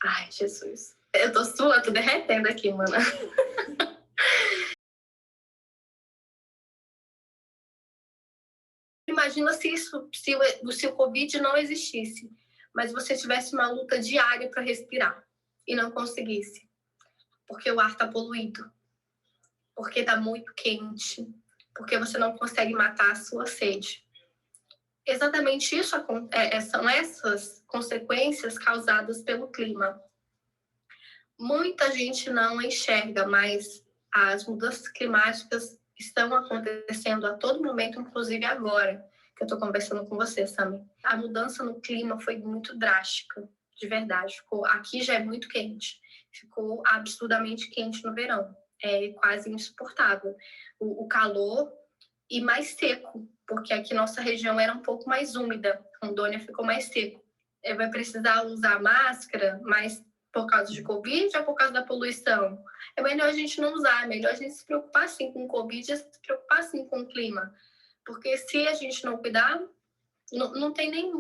Ai, Jesus. Eu tô suando, tô derretendo aqui, mano. Imagina se o Covid não existisse, mas você tivesse uma luta diária para respirar e não conseguisse, porque o ar está poluído, porque está muito quente, porque você não consegue matar a sua sede. Exatamente isso são essas consequências causadas pelo clima. Muita gente não enxerga, mas as mudanças climáticas estão acontecendo a todo momento, inclusive agora que eu estou conversando com você, Sami. A mudança no clima foi muito drástica, de verdade. Aqui já é muito quente, ficou absurdamente quente no verão, é quase insuportável. O calor e mais seco, porque aqui nossa região era um pouco mais úmida, Rondônia ficou mais seco. Vai precisar usar máscara, mas por causa de Covid ou por causa da poluição? É melhor a gente não usar, é melhor a gente se preocupar sim com o Covid e se preocupar sim com o clima. Porque se a gente não cuidar, não tem nem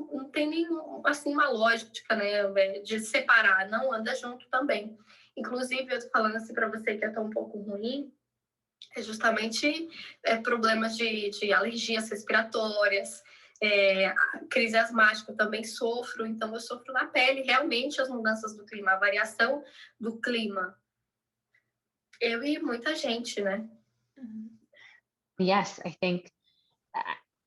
assim, uma lógica, né, de separar, não anda junto também. Inclusive, eu tô falando assim para você que é tão um pouco ruim, é justamente problemas de alergias respiratórias, crise asmática eu também sofro, então eu sofro na pele realmente as mudanças do clima, a variação do clima. Eu e muita gente, né? Yes, I think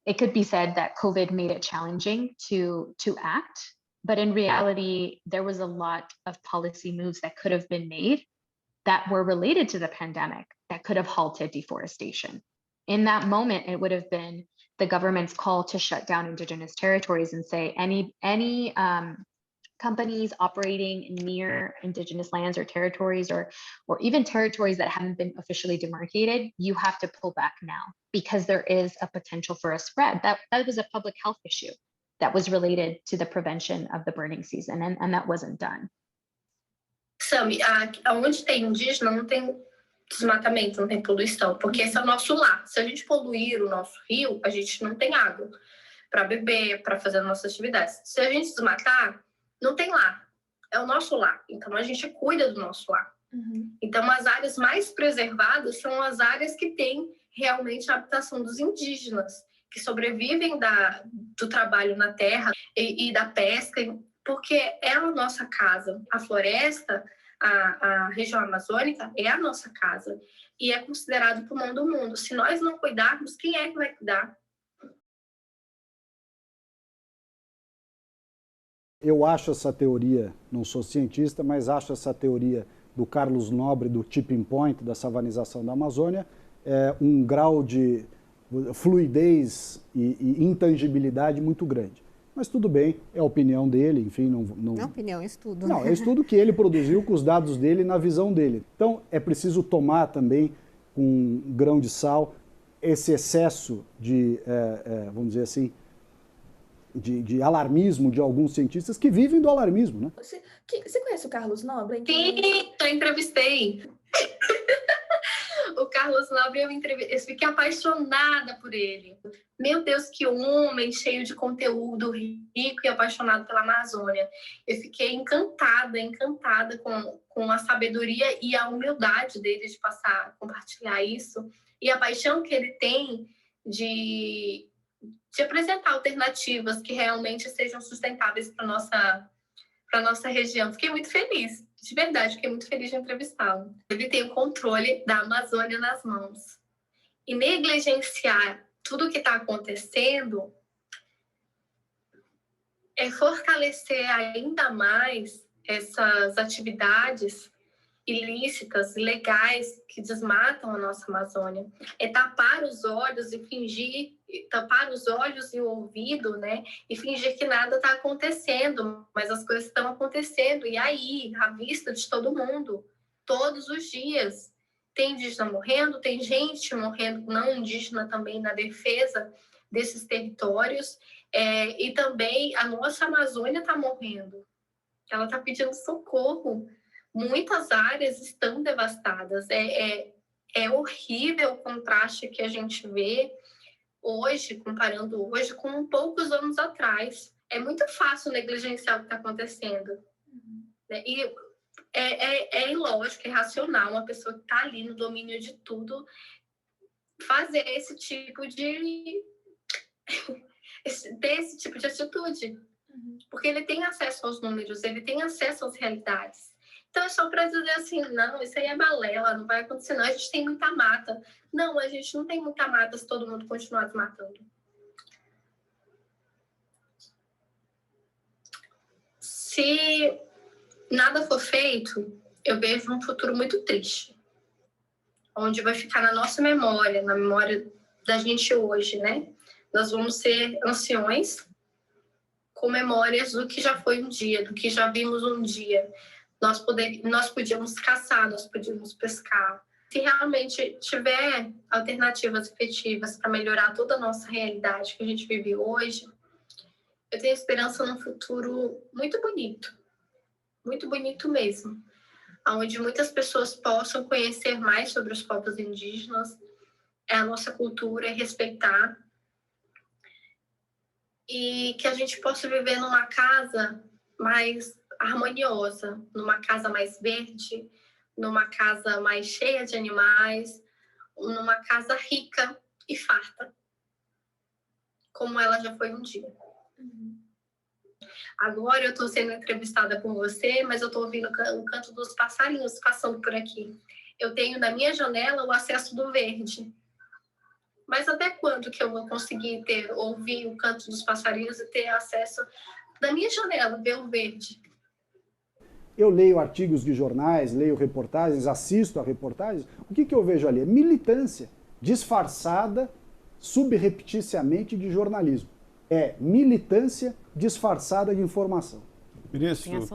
it could be said that COVID made it challenging to act, but in reality, there was a lot of policy moves that could have been made that were related to the pandemic that could have halted deforestation. In that moment, it would have been the government's call to shut down indigenous territories and say any companies operating near indigenous lands or territories or even territories that haven't been officially demarcated, you have to pull back now because there is a potential for a spread. That was a public health issue that was related to the prevention of the burning season, and that wasn't done. Sami, onde tem indígena não tem desmatamento, não tem poluição, porque esse é o nosso lar. Se a gente poluir o nosso rio, a gente não tem água para beber, para fazer as nossas atividades. Se a gente desmatar, não tem lar. É o nosso lar. Então, a gente cuida do nosso lar. Uhum. Então, as áreas mais preservadas são as áreas que têm realmente a habitação dos indígenas, que sobrevivem do trabalho na terra e da pesca, porque é a nossa casa. A floresta, a região amazônica é a nossa casa e é considerado o pulmão do mundo. Se nós não cuidarmos, quem é que vai cuidar? Eu acho essa teoria, não sou cientista, mas acho essa teoria do Carlos Nobre, do tipping point, da savanização da Amazônia, um grau de fluidez e intangibilidade muito grande. Mas tudo bem, é a opinião dele, enfim, não é opinião, é estudo. Não, é estudo que ele produziu com os dados dele na visão dele. Então, é preciso tomar também com um grão de sal esse excesso de, vamos dizer assim, de alarmismo de alguns cientistas que vivem do alarmismo, né? Você conhece o Carlos Nobre? Sim, eu entrevistei. O Carlos Nobre, eu fiquei apaixonada por ele. Meu Deus, que homem cheio de conteúdo, rico e apaixonado pela Amazônia. Eu fiquei encantada com a sabedoria e a humildade dele de compartilhar isso. E a paixão que ele tem de apresentar alternativas que realmente sejam sustentáveis para nossa região. Fiquei muito feliz, de verdade, fiquei muito feliz de entrevistá-lo. Ele tem o controle da Amazônia nas mãos. E negligenciar tudo o que está acontecendo é fortalecer ainda mais essas atividades ilícitas, ilegais, que desmatam a nossa Amazônia. É tapar os olhos e o ouvido, né? E fingir que nada está acontecendo, mas as coisas estão acontecendo. E aí, à vista de todo mundo, todos os dias, tem indígena morrendo, tem gente morrendo não indígena também na defesa desses territórios. E também a nossa Amazônia está morrendo. Ela está pedindo socorro. Muitas áreas estão devastadas. É horrível o contraste que a gente vê hoje, comparando hoje com poucos anos atrás. É muito fácil negligenciar o que está acontecendo. né? E é ilógico, é irracional uma pessoa que está ali no domínio de tudo fazer esse tipo de... ter esse tipo de atitude. Porque ele tem acesso aos números, ele tem acesso às realidades. Então é só para dizer assim, não, isso aí é balela, não vai acontecer não, a gente tem muita mata. Não, a gente não tem muita mata se todo mundo continuar desmatando. Se nada for feito, eu vejo um futuro muito triste. Onde vai ficar na nossa memória, na memória da gente hoje, né? Nós vamos ser anciões com memórias do que já foi um dia, do que já vimos um dia. Nós podíamos caçar, nós podíamos pescar. Se realmente tiver alternativas efetivas para melhorar toda a nossa realidade que a gente vive hoje, eu tenho esperança num futuro muito bonito mesmo, onde muitas pessoas possam conhecer mais sobre os povos indígenas, a nossa cultura, respeitar, e que a gente possa viver numa casa mais harmoniosa, numa casa mais verde, numa casa mais cheia de animais, numa casa rica e farta, como ela já foi um dia. Agora eu estou sendo entrevistada por você, mas eu estou ouvindo o canto dos passarinhos passando por aqui. Eu tenho na minha janela o acesso do verde. Mas até quando que eu vou conseguir ouvir o canto dos passarinhos e ter acesso da minha janela, ver o verde? Eu leio artigos de jornais, leio reportagens, assisto a reportagens. O que eu vejo ali? É militância disfarçada, subrepticiamente, de jornalismo. É militância disfarçada de informação. Ministro.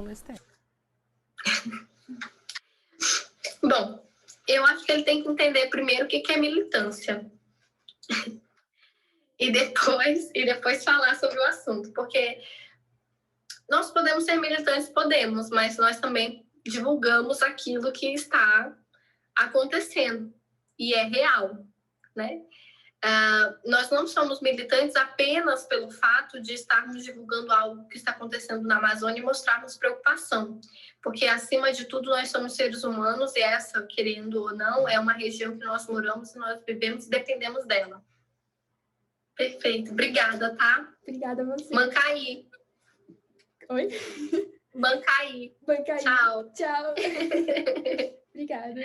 Bom, eu acho que ele tem que entender primeiro o que é militância. e depois falar sobre o assunto, porque nós podemos ser militantes, podemos, mas nós também divulgamos aquilo que está acontecendo e é real, né? Nós não somos militantes apenas pelo fato de estarmos divulgando algo que está acontecendo na Amazônia e mostrarmos preocupação, porque acima de tudo nós somos seres humanos e essa, querendo ou não, é uma região que nós moramos e nós vivemos e dependemos dela. Perfeito, obrigada, tá? Obrigada a você. Mancaí. Oi? Bancaí. Bancaí. Tchau. Tchau. Obrigada.